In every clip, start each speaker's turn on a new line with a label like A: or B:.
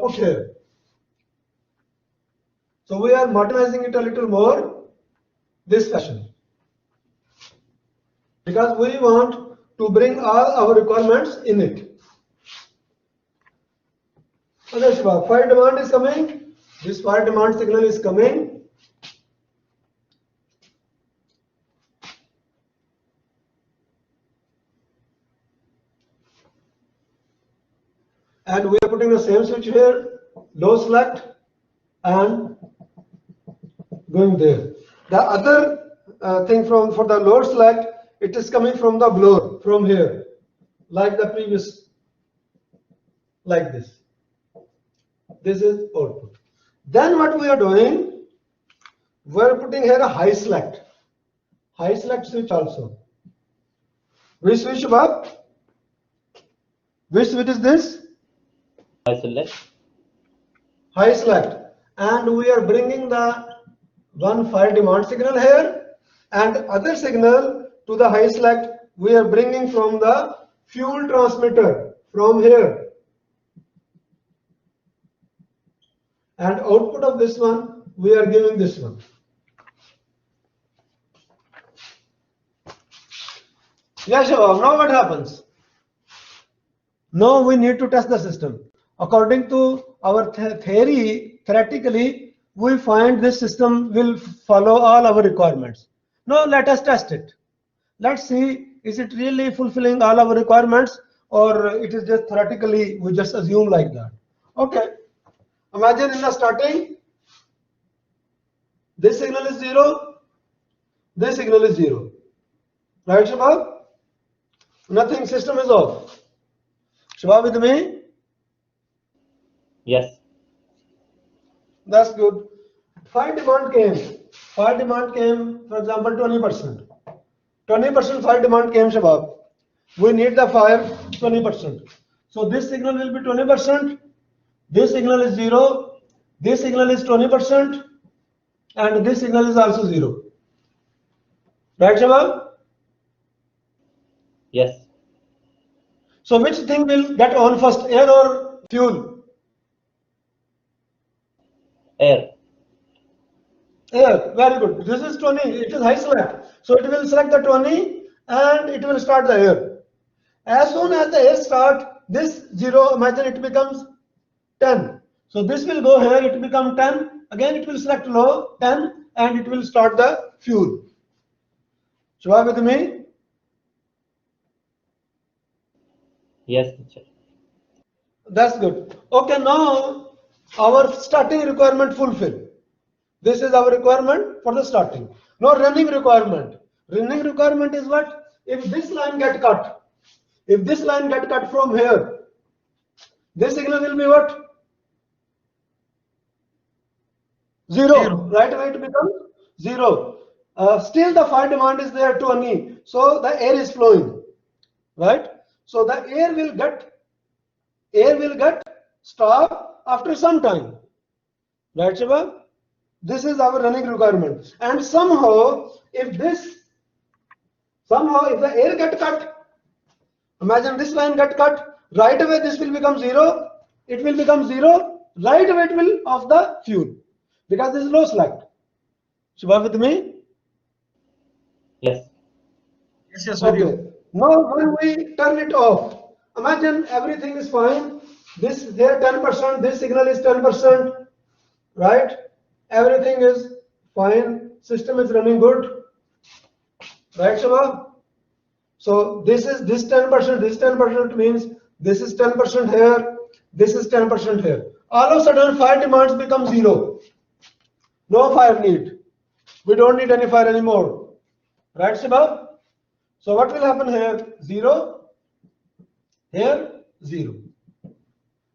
A: output here. So we are modernizing it a little more this fashion, because we want to bring all our requirements in it. Okay, Shiva, fire demand is coming. This fire demand signal is coming. And we are putting the same switch here, low select, and going there. The other thing for the load select, it is coming from the blower from here, like the previous, like this. This is output. Then what we are doing, we are putting here a high select switch also. Which switch up? Which switch is this? High select. And we are bringing the one fire demand signal here, and other signal to the high select we are bringing from the fuel transmitter from here. And output of this one, we are giving this one. Yes, Shabab, now what happens? Now we need to test the system. According to our theory, theoretically, we find this system will follow all our requirements. Now let us test it. Let's see, is it really fulfilling all our requirements, or it is just theoretically, we just assume like that. Okay. Imagine in the starting, this signal is 0, this signal is 0. Right, Shabab? Nothing, system is off. Shabab with me?
B: Yes.
A: That's good. Fire demand came. Fire demand came, for example, 20%. 20% fire demand came, Shabab. We need the fire 20%. So this signal will be 20%. This signal is 0. This signal is 20%. And this signal is also 0. Right, Shabab?
B: Yes.
A: So which thing will get on first, air or fuel?
B: Air.
A: Air, very good. This is 20, it is high select. So it will select the 20 and it will start the air. As soon as the air starts, this 0, imagine it becomes 10. So this will go here, it will become 10. Again it will select low, 10, and it will start the fuel. Shabab with me?
B: Yes, teacher.
A: That's good. Okay, now our starting requirement fulfilled. This is our requirement for the starting. Now running requirement. Running requirement is what? If this line get cut, if this line get cut from here, this signal will be what? 0. Right away it becomes 0. Still the fire demand is there 20. So the air is flowing. Right? So the air will get stop after some time. Right, Shabab? This is our running requirement. And somehow if the air get cut, imagine this line get cut, right away this will become 0. It will become 0. Right away it will off the fuel, because this is low select. Shabab with me?
B: Yes.
C: Yes,
A: Okay. Now when we turn it off, imagine everything is fine. This here 10%, this signal is 10%, right? Everything is fine. System is running good. Right, Shabab? So this 10%, this 10% means this is 10% here, this is 10% here. All of a sudden fire demands become 0. No fire need. We don't need any fire anymore. Right, Shabab? So what will happen here? 0. Here 0.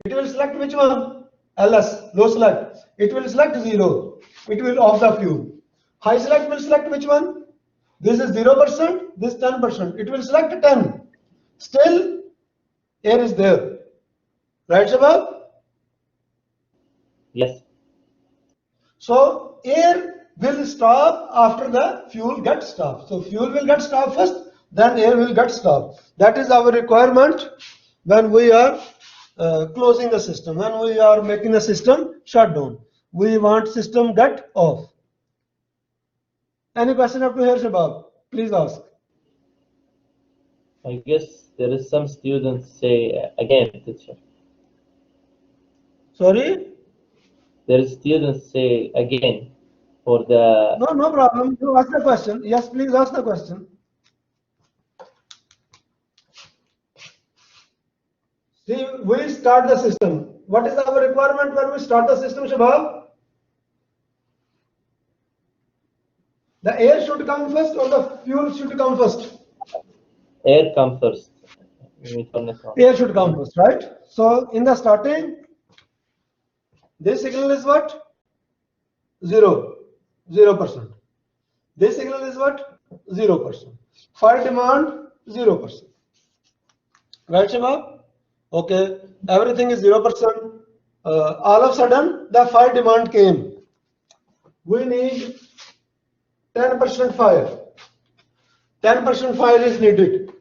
A: It will select which one? LS, low select. It will select 0. It will off the fuel. High select will select which one? This is 0%, this 10%. It will select 10. Still air is there. Right, Shabab?
B: Yes.
A: So air will stop after the fuel gets stopped. So fuel will get stopped first, then air will get stopped. That is our requirement when we are closing the system. When we are making the system shut down, we want system get off. Any question up to here, Shabab? Please ask.
B: I guess there is some students say again, teacher.
A: Sorry?
B: There is students say again for the.
A: No problem. You ask the question. Yes, please ask the question. See, we start the system. What is our requirement when we start the system, Shabab? The air should come first or the fuel should come first?
B: Air come first.
A: Air should come first, right? So in the starting, this signal is what? 0%. This signal is what? 0%. Fire demand, 0%. Right, Shabab? Okay, everything is 0%. All of a sudden, the fire demand came. We need 10% fire. 10% fire is needed.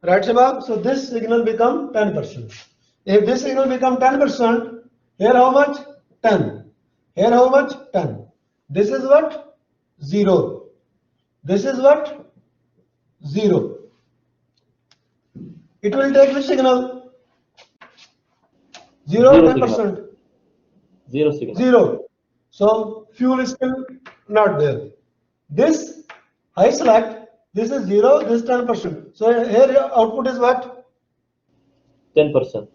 A: Right, Shabab? So this signal become 10%. If this signal become 10%, here how much? 10. Here how much? 10. This is what? 0. This is what? 0. It will take which signal? 0 or 10%?
B: 0 signal.
A: 0. So fuel is still not there. This I select, this is 0, this is 10%. So here your output is what?
B: 10%.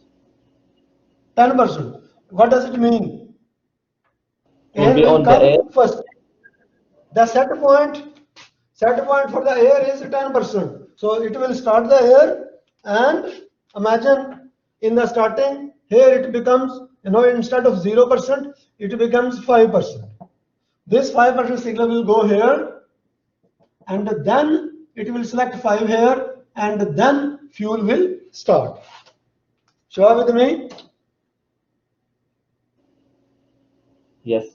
A: 10%. What does it mean?
B: Will be on the air.
A: First. The set point for the air is 10%. So it will start the air, and imagine in the starting here it becomes, instead of 0%, it becomes 5%. This 5% signal will go here, and then it will select 5 here, and then fuel will start. Show with me.
B: Yes.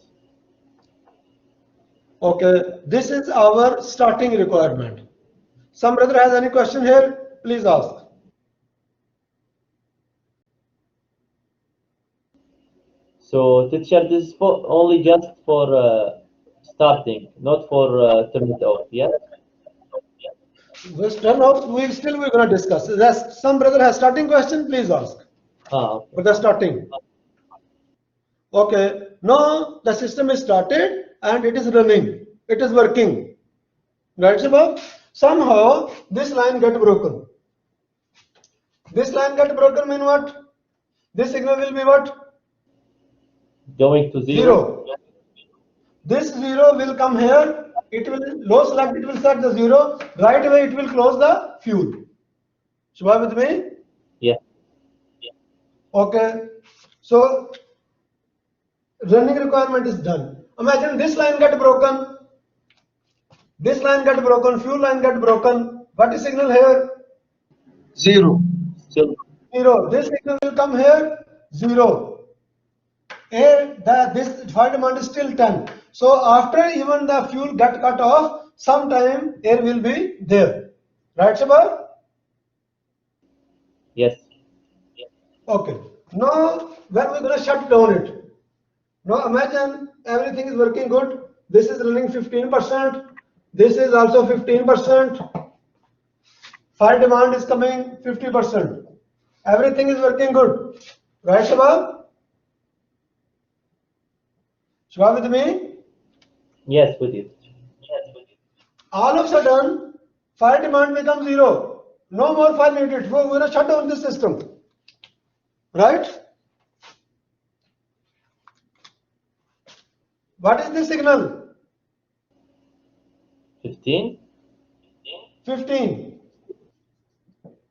A: Okay, this is our starting requirement. Some brother has any question here? Please ask.
B: So teacher, this is for only just for starting, not for turn it off. Yeah.
A: This turn off, we're gonna discuss. Yes, some brother has starting question. Please ask.
B: Okay.
A: For the starting. Okay, now the system is started and it is running. It is working. Right, Shabab? Somehow this line got broken. This line got broken mean what? This signal will be what?
B: Going to 0.
A: This 0 will come here. It will low select. It will select the 0. Right away it will close the fuel. Shabab with me?
B: Yeah.
A: Okay. So running requirement is done. Imagine this line got broken. This line got broken. Fuel line got broken. What is signal here? 0.
B: Still
A: 0. This signal will come here. 0. Air, this fire demand is still 10. So after even the fuel got cut off, sometime air will be there. Right, Shabab?
B: yes.
A: Okay. Now when we're gonna shut down it. Now imagine everything is working good. This is running 15%. This is also 15%. Fire demand is coming 50%. Everything is working good. Right, Shabab? Shabab with me?
B: Yes, with you.
A: All of a sudden, fire demand becomes 0. No more fire needed. We're going to shut down this system. Right? What is the signal?
B: 15.
A: 15.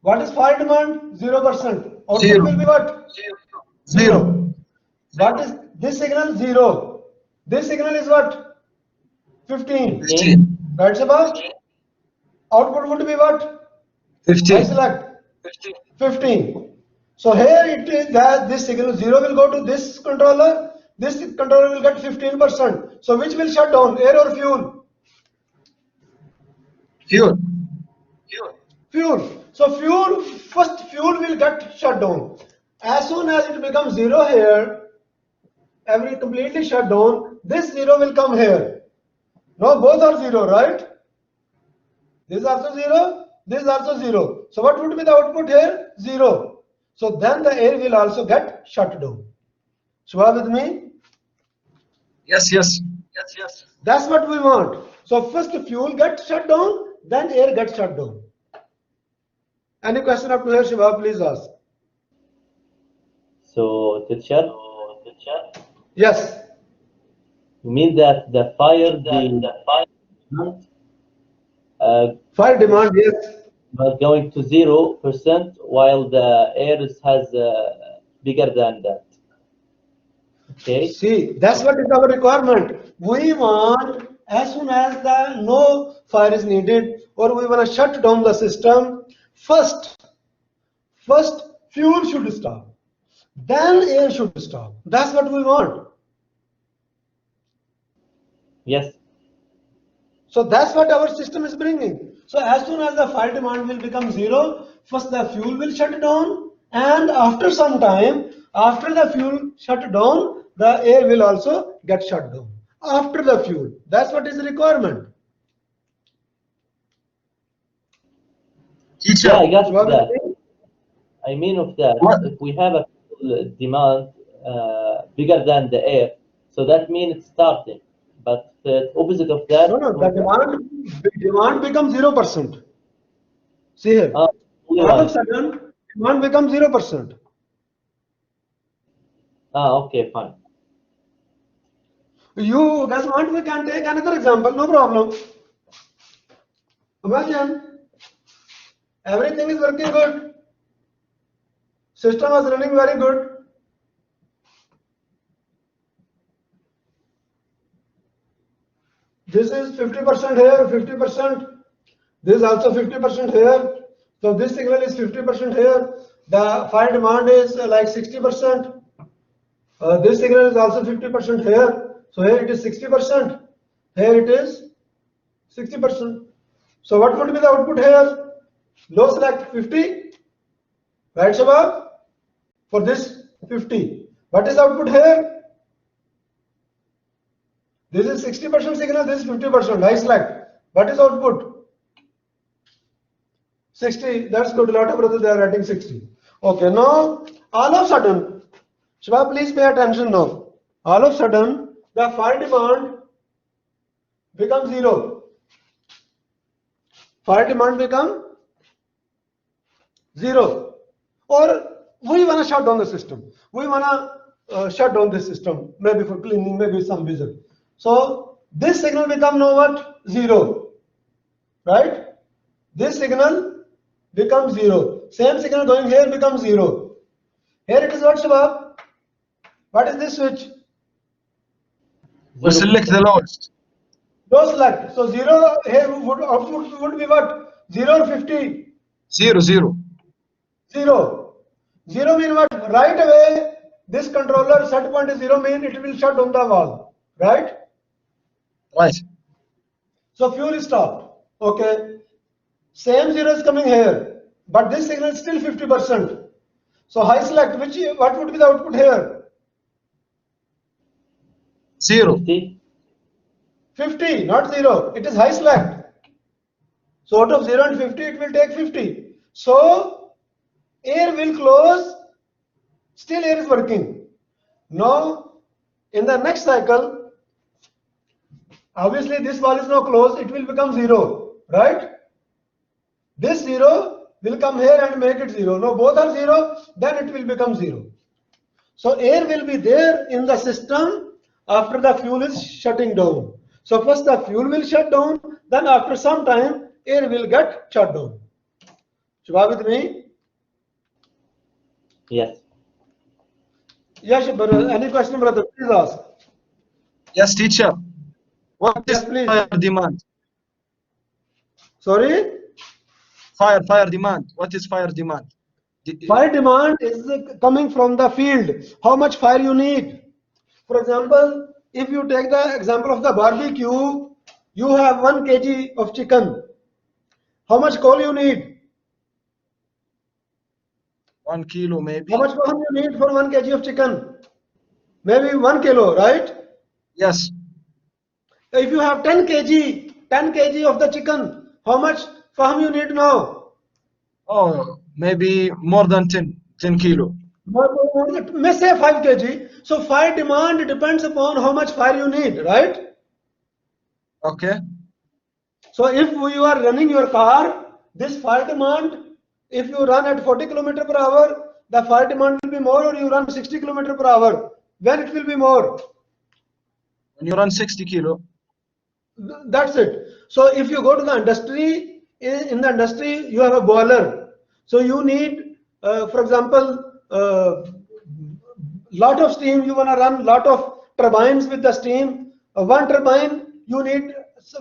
A: What is fire demand? 0%. Output will be what? 0. What is this signal? 0. This signal is what? 15.
B: 15.
A: Right, Shabab? Output would be what?
C: 15.
A: I select 15. So here it is that this signal 0 will go to this controller. This controller will get 15%. So which will shut down, air or fuel?
C: Fuel.
A: Fuel. So first fuel will get shut down. As soon as it becomes zero here, every completely shut down, this zero will come here. Now both are zero, right? This is also zero, this is also zero. So what would be the output here? Zero. So then the air will also get shut down. Shubha with me?
C: Yes, yes.
A: That's what we want. So first fuel gets shut down, then air gets shut down. Any question up to here, Shiva, please ask.
B: So, teacher,
A: Yes.
B: you mean that the fire
A: Fire demand, yes.
B: was going to 0% while the air has bigger than that. Okay.
A: See, that's what is our requirement. We want, as soon as the no fire is needed, or we want to shut down the system, first fuel should stop, then air should stop. That's what we want.
B: Yes.
A: So that's what our system is bringing. So as soon as the fire demand will become zero, first the fuel will shut down, and after some time, after the fuel shut down, the air will also get shut down. After the fuel, that's what is the requirement.
C: Teacher,
B: Yeah, I got
A: Shubha,
B: that. I mean of that,
C: What?
B: if we have a fuel demand bigger than the air, so that means it's starting. But the opposite of that,
A: no, the demand becomes 0%. See here,
B: only
A: all of a
B: one.
A: sudden, demand becomes 0%.
B: Okay, fine.
A: You guys want, we can take another example, no problem. Imagine everything is working good. System was running very good. This is 50% here, 50%. This is also 50% here. So this signal is 50% here. The fire demand is like 60%. This signal is also 50% here. So here it is 60%. Here it is 60%. So what would be the output here? Low select 50. Right, Shabab? For this 50. What is output here? This is 60% signal, this is 50%. High select. What is output? 60. That's good. A lot of brothers they are writing 60. Okay, now all of a sudden, Shiva, please pay attention now. All of a sudden, the fire demand becomes zero. Fire demand become zero. Or we want to shut down the system. We want to shut down this system, maybe for cleaning, maybe some vision. So this signal become now what? Zero. Right? This signal becomes zero. Same signal going here becomes zero. Here it is what, Shabab? What is this switch?
C: we select the lowest.
A: Low select. So zero here would output would be what? 0 or 50?
C: 0, 0.
A: 0. 0 mean what? Right away, this controller set point is 0 mean it will shut down the valve. Right?
C: Right.
A: So fuel is stopped. Okay. Same 0 is coming here, but this signal is still 50%. So high select, what would be the output here?
C: 0.
B: 50?
A: 50, not 0. It is high select. So out of 0 and 50, it will take 50. So air will close, still air is working. Now, in the next cycle, obviously this valve is now closed, it will become 0, right? This 0 will come here and make it 0. Now both are 0, then it will become 0. So air will be there in the system after the fuel is shutting down. So first the fuel will shut down, then after some time air will get shut down. Shiva with me?
B: Yes.
A: Yes, brother. Any question, brother? Please ask.
C: Yes, teacher. What
A: Yes,
C: is
A: please.
C: fire demand?
A: Sorry?
C: Fire demand. What is fire demand?
A: Fire demand is coming from the field. How much fire you need? For example, if you take the example of the barbecue, you have 1 kg of chicken. How much coal you need?
C: 1 kilo maybe.
A: How much fahm you need for 1 kg of chicken? Maybe 1 kilo, right?
C: Yes.
A: If you have 10 kg of the chicken, how much fahm you need now?
C: Oh, maybe more than 10 kilo.
A: May say 5 kg. So fire demand depends upon how much fire you need, right?
C: Okay.
A: So if you are running your car, this fire demand, if you run at 40 km per hour, the fire demand will be more, or you run 60 km per hour, when it will be more.
C: When you run 60 kilo.
A: That's it. So if you go to the industry, in the industry, you have a boiler. So you need, for example, lot of steam. You want to run lot of turbines with the steam. One turbine, you need,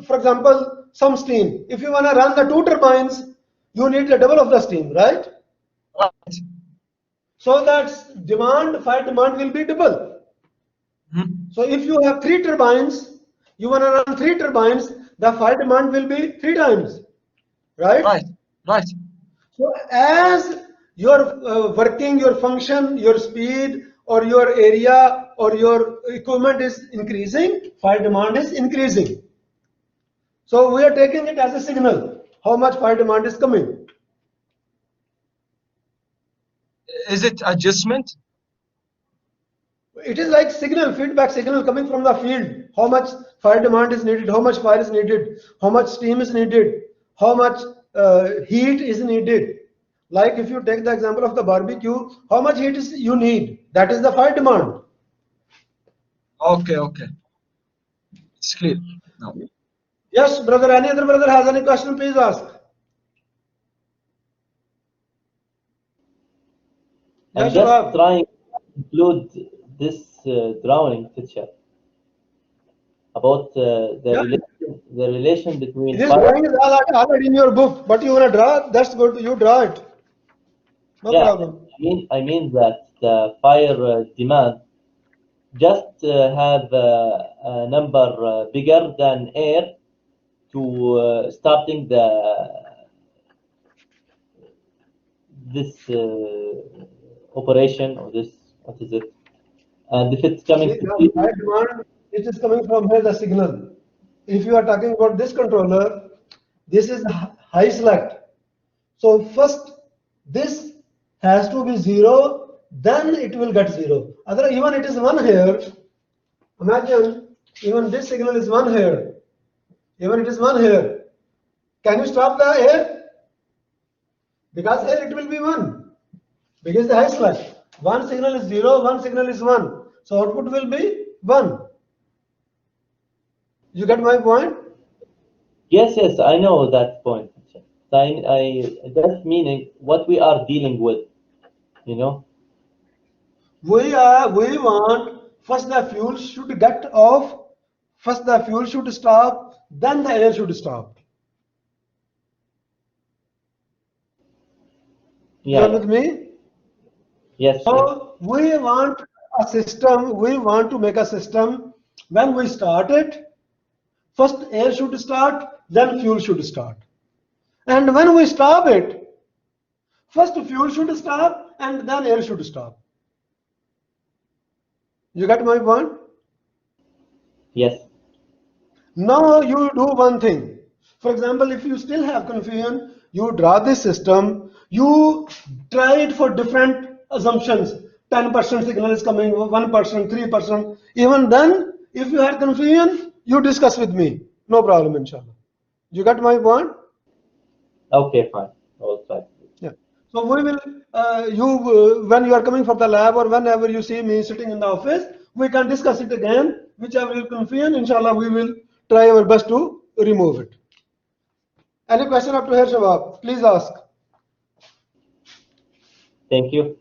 A: for example, some steam. If you want to run the 2 turbines, you need the double of the steam, right?
C: Right.
A: So that demand, fire demand will be double.
C: Mhm.
A: So if you have 3 turbines, you want to run 3 turbines, the fire demand will be 3 times, right?
C: Right. Right.
A: So as your working, your function, your speed, or your area, or your equipment is increasing, fire demand is increasing. So we are taking it as a signal, how much fire demand is coming.
C: Is it adjustment?
A: It is like signal, feedback signal coming from the field. How much fire demand is needed, how much fire is needed, how much steam is needed, how much heat is needed. Like if you take the example of the barbecue, how much heat is you need? That is the fire demand.
C: Okay. Okay. It's clear now.
A: Yes, brother. Any other brother has any question, please ask.
B: I'm
A: Yes,
B: just
A: Shabab.
B: trying to include this drawing, teacher, about
A: Yeah.
B: the relation between
A: This
B: fire.
A: drawing is already in your book, but you want to draw, that's good. You draw it. No
B: Yeah,
A: problem.
B: I mean that the fire demand just have a number bigger than air to starting this operation, or this, what is it? And if it's coming
A: See,
B: to
A: the
B: people,
A: fire demand, it is coming from here, the signal. If you are talking about this controller, this is high select. So first, this has to be 0, then it will get 0. Other, even it is 1 here. Imagine, even this signal is 1 here. Even it is 1 here. Can you stop the air? Because here it will be 1. Because the high select. One signal is 0, one signal is 1. So output will be 1. You get my point?
B: yes, I know that point. That's meaning what we are dealing with, you know.
A: We want first the fuel should get off, first the fuel should stop, then the air should stop. You are
B: Yeah,
A: with me?
B: yes,
A: So we want a system, we want to make a system. When we start it, first air should start, then fuel should start. And when we stop it, first fuel should stop and then air should stop. You got my point?
B: yes.
A: Now you do one thing. For example, if you still have confusion, you draw this system, you try it for different assumptions. 10% signal is coming, 1%, 3%. Even then, if you have confusion, you discuss with me. No problem, inshallah. You got my point?
B: Okay, fine. I'll try.
A: Yeah. So we will, when you are coming for the lab or whenever you see me sitting in the office, we can discuss it again. Whichever you confusion, inshallah, we will try our best to remove it. Any question up to here, Shabab? Please ask.
B: Thank you.